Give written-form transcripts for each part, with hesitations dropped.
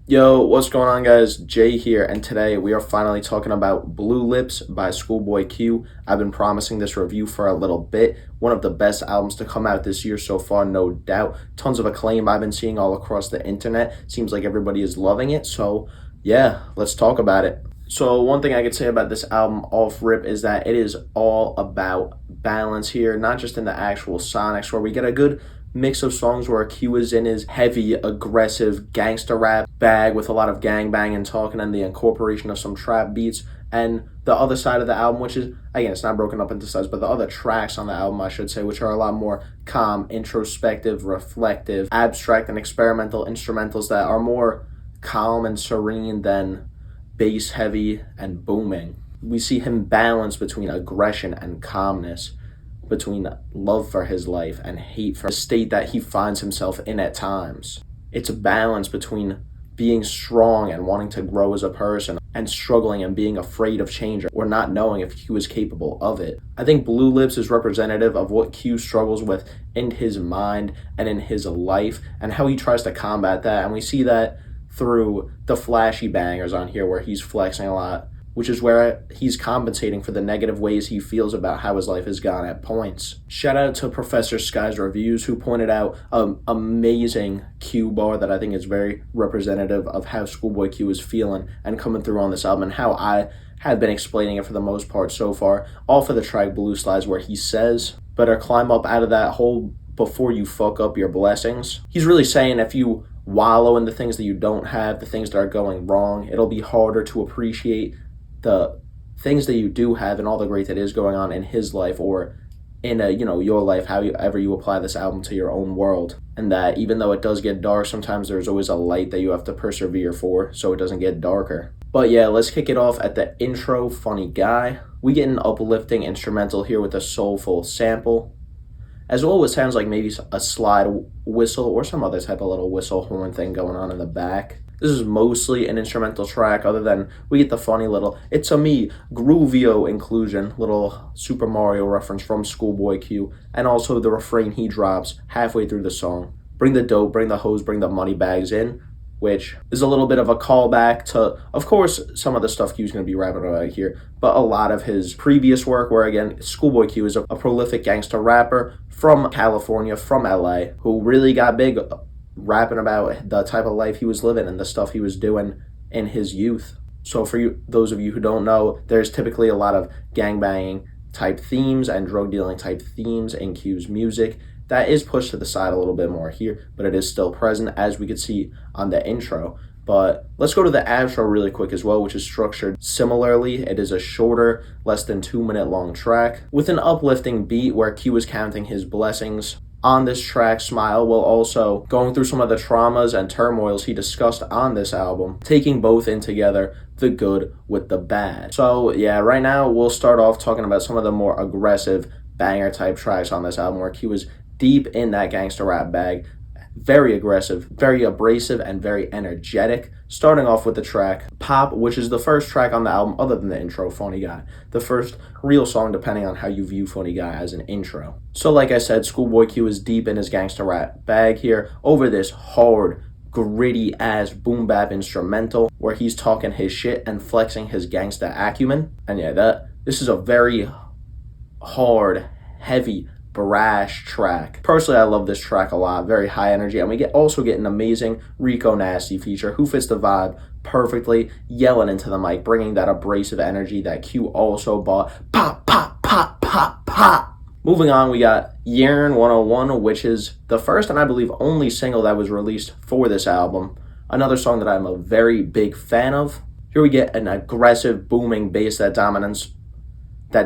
Yo, what's going on, guys? Jay here, and today we are finally talking about Blue Lips by ScHoolboy Q. I've been promising this review for a little bit. One of the best albums to come out this year so far, no doubt. Tons of acclaim I've been seeing all across the internet. Seems like everybody is loving it, so yeah, let's talk about it. So one thing I could say about this album off rip is that it is all about balance here, not just in the actual sonics, where we get a good mix of songs where Q is in his heavy, aggressive gangster rap bag with a lot of gangbang and talking and the incorporation of some trap beats. And the other side of the album, which is, again, it's not broken up into sides, but the other tracks on the album, I should say, which are a lot more calm, introspective, reflective, abstract, and experimental instrumentals that are more calm and serene than bass heavy and booming. We see him balance between aggression and calmness, between love for his life and hate for the state that he finds himself in at times. It's a balance between being strong and wanting to grow as a person and struggling and being afraid of change or not knowing if Q is capable of it. I think Blue Lips is representative of what Q struggles with in his mind and in his life and how he tries to combat that. And we see that through the flashy bangers on here where he's flexing a lot, which is where he's compensating for the negative ways he feels about how his life has gone at points. Shout out to Professor Sky's Reviews, who pointed out an amazing Q bar that I think is very representative of how ScHoolboy Q is feeling and coming through on this album, and how I have been explaining it for the most part so far, all for the track Blue Slides, where he says, "Better climb up out of that hole before you fuck up your blessings." He's really saying if you wallow in the things that you don't have, the things that are going wrong, it'll be harder to appreciate the things that you do have and all the great that is going on in his life or in your life, however you apply this album to your own world. And that even though it does get dark, sometimes there's always a light that you have to persevere for so it doesn't get darker. But yeah, let's kick it off at the intro, Funny Guy. We get an uplifting instrumental here with a soulful sample, as well as sounds like maybe a slide whistle or some other type of little whistle horn thing going on in the back. This is mostly an instrumental track, other than we get the funny little "It's a Me" Groovio inclusion, little Super Mario reference from ScHoolboy Q, and also the refrain he drops halfway through the song. "Bring the dope, bring the hoes, bring the money bags in," which is a little bit of a callback to, of course, some of the stuff Q's going to be rapping about here, but a lot of his previous work, where, again, ScHoolboy Q is a prolific gangster rapper from California, from LA, who really got big rapping about the type of life he was living and the stuff he was doing in his youth. So for you, those of you who don't know, there's typically a lot of gangbanging type themes and drug dealing type themes in Q's music. That is pushed to the side a little bit more here, but it is still present, as we could see on the intro. But let's go to the outro really quick as well, which is structured similarly. It is a shorter, less than 2-minute long track with an uplifting beat where Q is counting his blessings. On this track, Smile will also going through some of the traumas and turmoils he discussed on this album, taking both in together, the good with the bad. So yeah, right now we'll start off talking about some of the more aggressive banger type tracks on this album, where Q is deep in that gangster rap bag, very aggressive, very abrasive, and very energetic. Starting off with the track Pop, which is the first track on the album other than the intro, Funny Guy. The first real song, depending on how you view Funny Guy as an intro. So like I said, ScHoolboy Q is deep in his gangster rap bag here over this hard, gritty ass boom bap instrumental where he's talking his shit and flexing his gangsta acumen. And yeah, this is a very hard, heavy, brash track. Personally, I love this track a lot. Very high energy, and we also get an amazing Rico Nasty feature who fits the vibe perfectly, yelling into the mic, bringing that abrasive energy that Q also bought. Pop, pop, pop, pop, pop. Moving on, we got Yearn 101, which is the first and I believe only single that was released for this album. Another song that I'm a very big fan of. Here we get an aggressive, booming bass that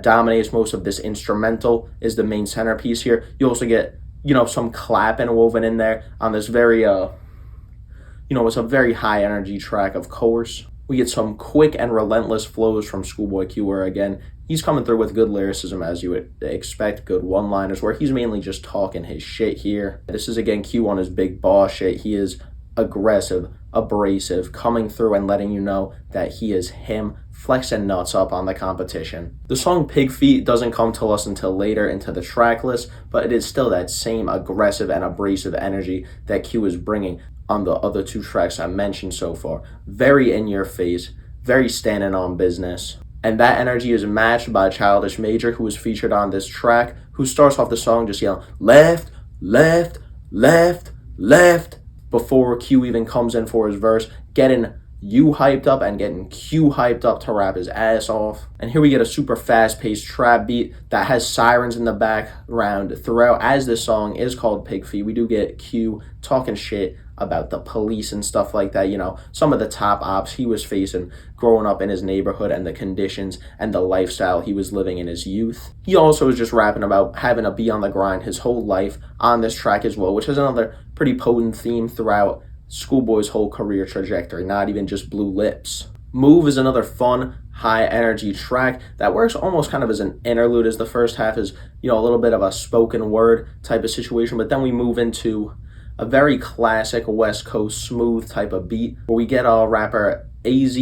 dominates most of this instrumental, is the main centerpiece here. You also get, some clapping woven in there on this very, it's a very high energy track, of course. We get some quick and relentless flows from ScHoolboy Q, where, again, he's coming through with good lyricism, as you would expect, good one-liners, where he's mainly just talking his shit here. This is, again, Q on his big boss shit. He is aggressive, abrasive, coming through and letting you know that he is him, flexing nuts up on the competition. The song Pig Feet doesn't come to us until later into the track list, but it is still that same aggressive and abrasive energy that Q is bringing on the other two tracks I mentioned so far. Very in your face, very standing on business. And that energy is matched by Childish Major, who is featured on this track, who starts off the song just yelling, left, left, left, left, before Q even comes in for his verse, getting you hyped up and getting Q hyped up to rap his ass off. And here we get a super fast-paced trap beat that has sirens in the background throughout. As this song is called Pig Feet, we do get Q talking shit about the police and stuff like that. You know, some of the top ops he was facing growing up in his neighborhood and the conditions and the lifestyle he was living in his youth. He also was just rapping about having to be on the grind his whole life on this track as well, which is another pretty potent theme throughout Schoolboy's whole career trajectory, not even just Blue Lips. Move is another fun, high energy track that works almost kind of as an interlude, as the first half is, you know, a little bit of a spoken word type of situation, but then we move into a very classic West Coast smooth type of beat where we get our rapper as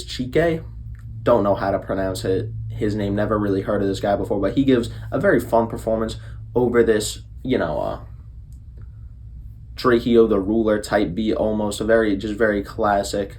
Chike. Don't know how to pronounce it. His name, never really heard of this guy before, but he gives a very fun performance over this, you know, Draheo the Ruler type beat, almost a very classic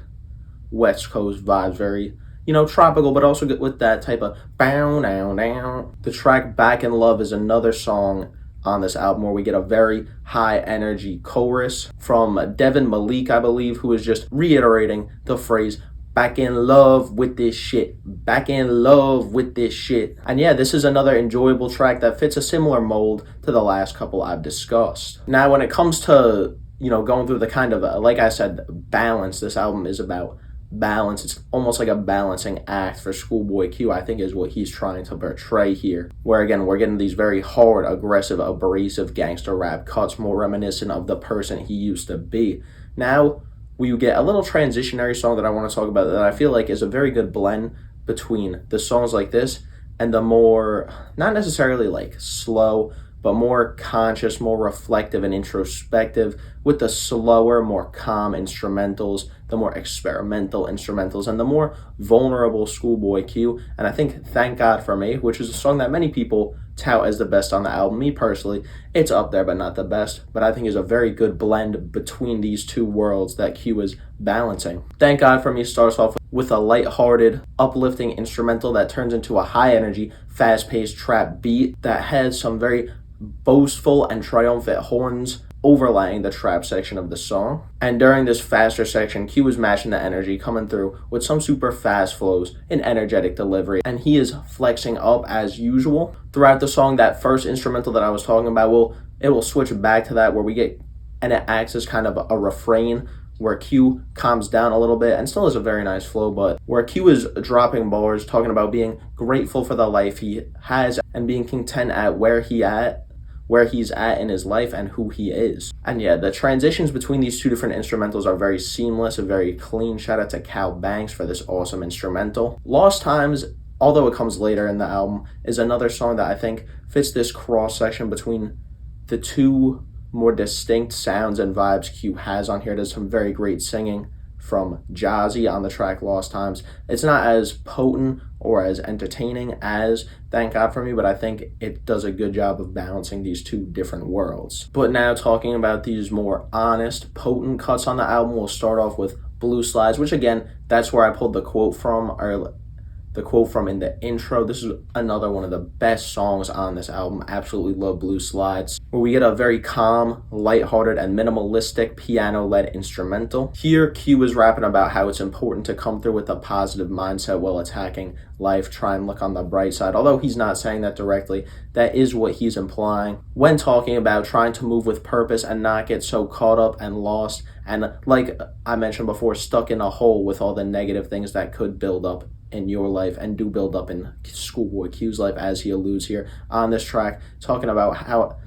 West Coast vibes, very, you know, tropical, but also with that type of bow down down. The track Back in Love is another song on this album where we get a very high energy chorus from Devin Malik, I believe, who is just reiterating the phrase back in love with this shit, back in love with this shit. And yeah, this is another enjoyable track that fits a similar mold to the last couple I've discussed. Now, when it comes to, you know, going through the kind of, like I said, balance, this album is about balance. It's almost like a balancing act for Schoolboy Q, I think, is what he's trying to portray here. Where again, we're getting these very hard, aggressive, abrasive gangster rap cuts, more reminiscent of the person he used to be. Now, we get a little transitionary song that I want to talk about that I feel like is a very good blend between the songs like this and the more, not necessarily like slow, but more conscious, more reflective and introspective, with the slower, more calm instrumentals, the more experimental instrumentals, and the more vulnerable Schoolboy Q. And I think Thank God For Me, which is a song that many people tout as the best on the album. Me personally, it's up there, but not the best. But I think is a very good blend between these two worlds that Q is balancing. Thank God For Me starts off with a lighthearted, uplifting instrumental that turns into a high-energy, fast-paced trap beat that has some very boastful and triumphant horns overlaying the trap section of the song. And during this faster section, Q is matching the energy, coming through with some super fast flows and energetic delivery, and he is flexing up as usual. Throughout the song, that first instrumental that I was talking about, it will switch back to that where we get, and it acts as kind of a refrain where Q calms down a little bit and still has a very nice flow, but where Q is dropping bars, talking about being grateful for the life he has and being content at where he's at in his life and who he is. And yeah, the transitions between these two different instrumentals are very seamless and very clean. Shout out to Cal Banks for this awesome instrumental. Lost Times, although it comes later in the album, is another song that I think fits this cross-section between the two more distinct sounds and vibes Q has on here. There's some very great singing from Jazzy on the track Lost Times. It's not as potent or as entertaining as Thank God For Me, but I think it does a good job of balancing these two different worlds. But now, talking about these more honest, potent cuts on the album, we'll start off with Blue Slides, which again, that's where I pulled the quote from, or the quote from in the intro. This is another one of the best songs on this album. Absolutely love Blue Slides, where we get a very calm, lighthearted, and minimalistic piano-led instrumental. Here, Q is rapping about how it's important to come through with a positive mindset while attacking life, try and look on the bright side. Although he's not saying that directly, that is what he's implying when talking about trying to move with purpose and not get so caught up and lost and, like I mentioned before, stuck in a hole with all the negative things that could build up in your life and do build up in Schoolboy Q's life, as he alludes here on this track, talking about how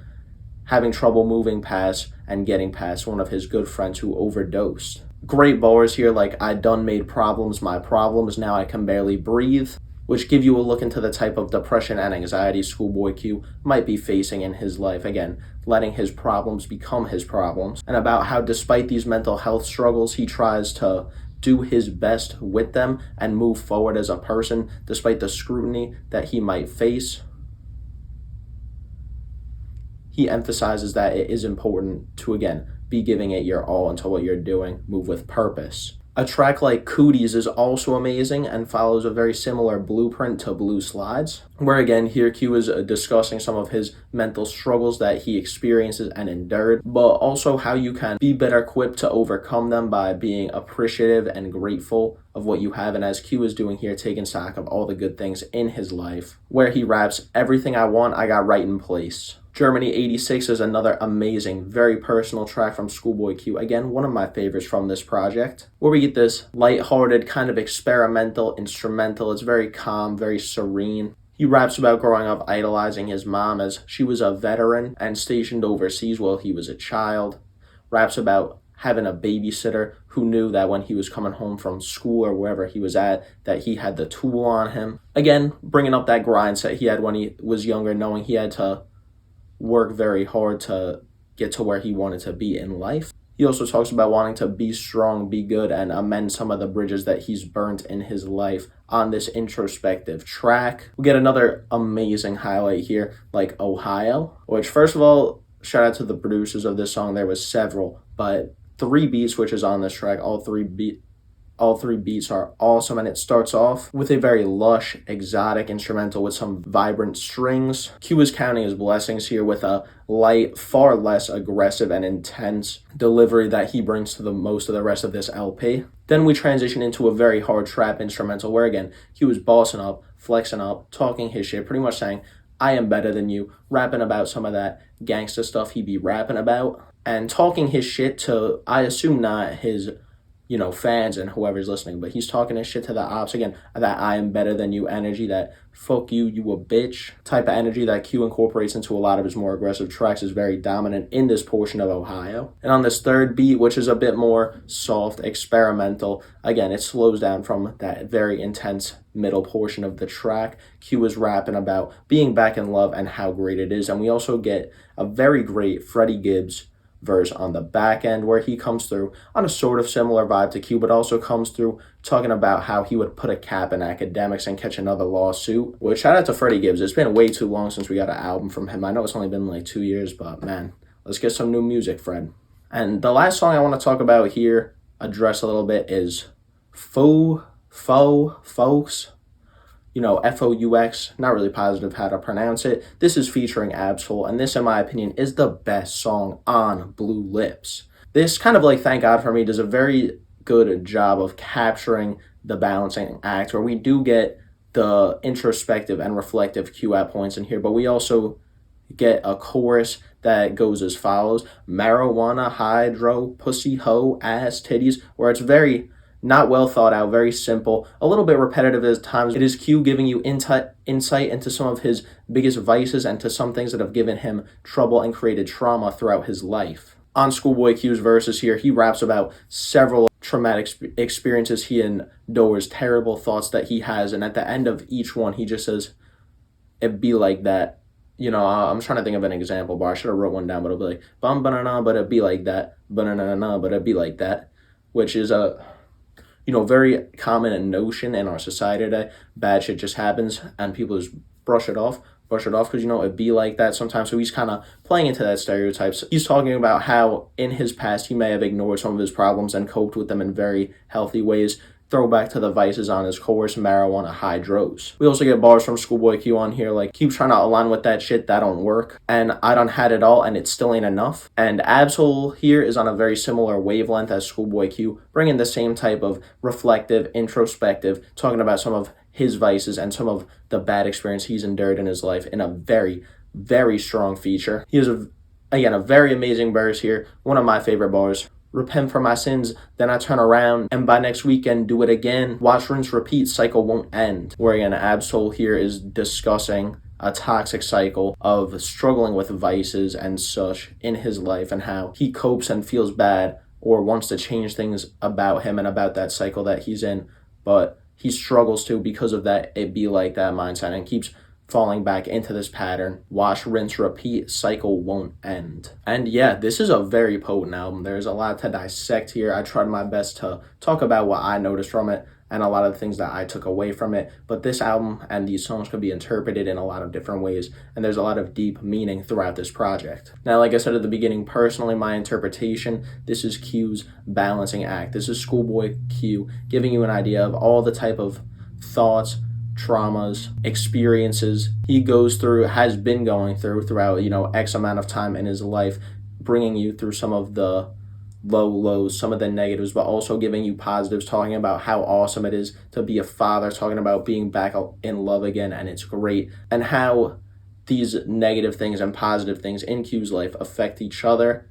having trouble moving past and getting past one of his good friends who overdosed. Great bars here like, I done made problems my problems, now I can barely breathe, which give you a look into the type of depression and anxiety Schoolboy Q might be facing in his life. Again, letting his problems become his problems, and about how despite these mental health struggles, he tries to do his best with them and move forward as a person despite the scrutiny that he might face. He emphasizes that it is important to, again, be giving it your all into what you're doing. Move with purpose. A track like Cooties is also amazing and follows a very similar blueprint to Blue Slides, where again here Q is discussing some of his mental struggles that he experiences and endured, but also how you can be better equipped to overcome them by being appreciative and grateful of what you have. And as Q is doing here, taking stock of all the good things in his life, where he raps, "Everything I want, I got right in place." Germany 86 is another amazing, very personal track from ScHoolboy Q. Again, one of my favorites from this project, where we get this lighthearted, kind of experimental instrumental. It's very calm, very serene. He raps about growing up idolizing his mom as she was a veteran and stationed overseas while he was a child. Raps about having a babysitter who knew that when he was coming home from school or wherever he was at, that he had the tool on him. Again, bringing up that grind set he had when he was younger, knowing he had to work very hard to get to where he wanted to be in life. He also talks about wanting to be strong, be good, and amend some of the bridges that he's burnt in his life on this introspective track. We get another amazing highlight here, like Ohio, which first of all, shout out to the producers of this song. There was several, but 3 beat switches on this track. All three beats are awesome, and it starts off with a very lush, exotic instrumental with some vibrant strings. Q is counting his blessings here with a light, far less aggressive and intense delivery that he brings to the most of the rest of this LP. Then we transition into a very hard trap instrumental where again, Q is bossing up, flexing up, talking his shit, pretty much saying, "I am better than you," rapping about some of that gangsta stuff he be rapping about, and talking his shit to, I assume not his fans and whoever's listening, but he's talking his shit to the ops again, that "I am better than you" energy, that "fuck you, you a bitch" type of energy that Q incorporates into a lot of his more aggressive tracks is very dominant in this portion of Ohio. And on this third beat, which is a bit more soft, experimental, again, it slows down from that very intense middle portion of the track. Q is rapping about being back in love and how great it is, and we also get a very great Freddie Gibbs verse on the back end where he comes through on a sort of similar vibe to Q, but also comes through talking about how he would put a cap in academics and catch another lawsuit. Which, shout out to Freddie Gibbs. It's been way too long since we got an album from him. I know it's only been like 2 years, but man, let's get some new music, Fred. And the last song I want to talk about here, address a little bit, is Folks. F-O-U-X, not really positive how to pronounce it. This is featuring Absol, and this, in my opinion, is the best song on Blue Lips. This kind of like Thank God For Me does a very good job of capturing the balancing act, where we do get the introspective and reflective Q at points in here, but we also get a chorus that goes as follows: marijuana, hydro, pussy, hoe, ass, titties, where it's very not well thought out, very simple, a little bit repetitive at times. It is Q giving you insight into some of his biggest vices and to some things that have given him trouble and created trauma throughout his life. On ScHoolboy Q's verses here, he raps about several traumatic experiences he endures, terrible thoughts that he has, and at the end of each one, he just says, "It be like that." I'm trying to think of an example, but I should have wrote one down, but it'll be like, "Bum banana, but it be like that. Banana, but it be like that," which is a very common notion in our society today. Bad shit just happens and people just brush it off because, it be like that sometimes. So he's kind of playing into that stereotypes. He's talking about how in his past he may have ignored some of his problems and coped with them in very healthy ways. Throwback to the vices on his chorus, marijuana, hydros. We also get bars from ScHoolboy Q on here, like, keep trying to align with that shit, that don't work. And I done had it all and it still ain't enough. And Absol here is on a very similar wavelength as ScHoolboy Q, bringing the same type of reflective, introspective, talking about some of his vices and some of the bad experience he's endured in his life in a very, very strong feature. He has, a very amazing verse here. One of my favorite bars. Repent for my sins, then I turn around, and by next weekend do it again. Watch, rinse, repeat, cycle won't end. Where again, Absol here is discussing a toxic cycle of struggling with vices and such in his life, and how he copes and feels bad or wants to change things about him and about that cycle that he's in, but he struggles to because of that "it be like that" mindset and keeps falling back into this pattern. Wash, rinse, repeat, cycle won't end. And yeah, this is a very potent album. There's a lot to dissect here. I tried my best to talk about what I noticed from it and a lot of the things that I took away from it. But this album and these songs could be interpreted in a lot of different ways, and there's a lot of deep meaning throughout this project. Now, like I said at the beginning, personally, my interpretation, this is Q's balancing act. This is ScHoolboy Q giving you an idea of all the type of thoughts, traumas, experiences he goes through, has been going through throughout, X amount of time in his life, bringing you through some of the lows, some of the negatives, but also giving you positives, talking about how awesome it is to be a father, talking about being back in love again, and it's great, and how these negative things and positive things in Q's life affect each other,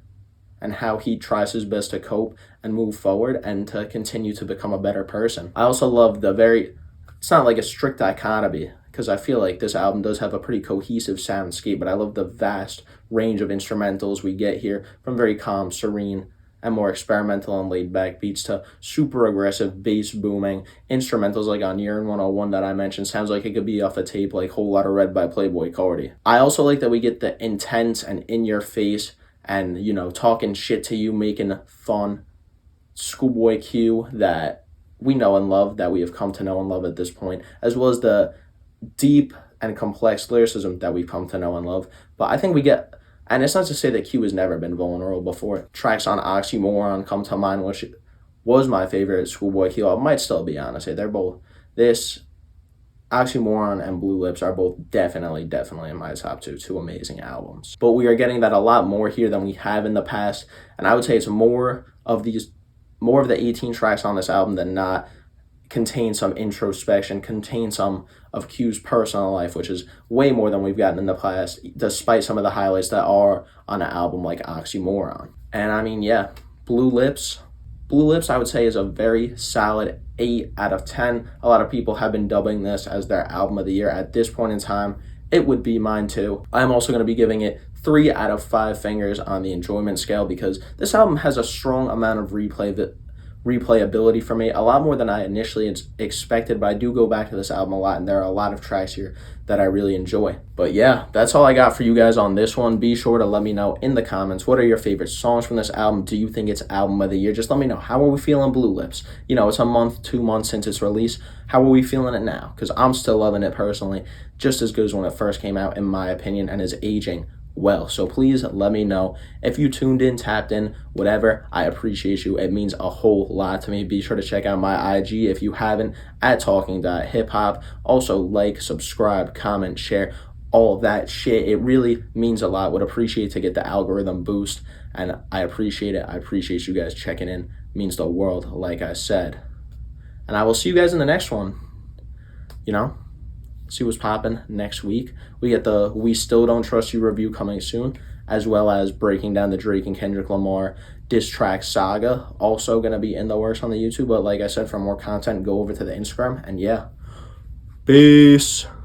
and how he tries his best to cope and move forward and to continue to become a better person. I also love it's not like a strict dichotomy, because I feel like this album does have a pretty cohesive soundscape, but I love the vast range of instrumentals we get here, from very calm, serene, and more experimental and laid-back beats to super aggressive bass booming instrumentals like on Year in 101 that I mentioned. Sounds like it could be off a tape like Whole Lotta Red by Playboi Carti. I also like that we get the intense and in-your-face and, talking shit to you, making fun ScHoolboy Q that we know and love, that we have come to know and love at this point, as well as the deep and complex lyricism that we've come to know and love. But I think we get... And it's not to say that Q has never been vulnerable before. Tracks on Oxymoron come to mind, which was my favorite ScHoolboy Q album. Might still be, honestly. They're both... This, Oxymoron and Blue Lips are both definitely in my top two amazing albums. But we are getting that a lot more here than we have in the past. And I would say it's more of the 18 tracks on this album than not contain some introspection, contain some of Q's personal life, which is way more than we've gotten in the past, despite some of the highlights that are on an album like Oxymoron. And I mean, yeah, Blue Lips, I would say, is a very solid 8 out of 10. A lot of people have been dubbing this as their album of the year. At this point in time, it would be mine too. I'm also going to be giving it 3 out of 5 fingers on the enjoyment scale, because this album has a strong amount of replayability for me, a lot more than I initially expected, but I do go back to this album a lot, and there are a lot of tracks here that I really enjoy. But yeah, that's all I got for you guys on this one. Be sure to let me know in the comments, what are your favorite songs from this album? Do you think it's album of the year? Just let me know. How are we feeling Blue Lips? It's a month, 2 months since its release. How are we feeling it now? Because I'm still loving it personally, just as good as when it first came out, in my opinion, and is aging well. So please let me know. If you tuned in, tapped in, whatever, I appreciate you. It means a whole lot to me. Be sure to check out my IG if you haven't, at talking.hiphop. Also, like, subscribe, comment, share, all that shit. It really means a lot. Would appreciate to get the algorithm boost, and I appreciate it. I appreciate you guys checking in. It means the world, like I said. And I will see you guys in the next one. See what's popping next week. We get the We Still Don't Trust You review coming soon, as well as breaking down the Drake and Kendrick Lamar diss track saga. Also going to be in the works on the YouTube. But like I said, for more content, go over to the Instagram. And yeah, peace.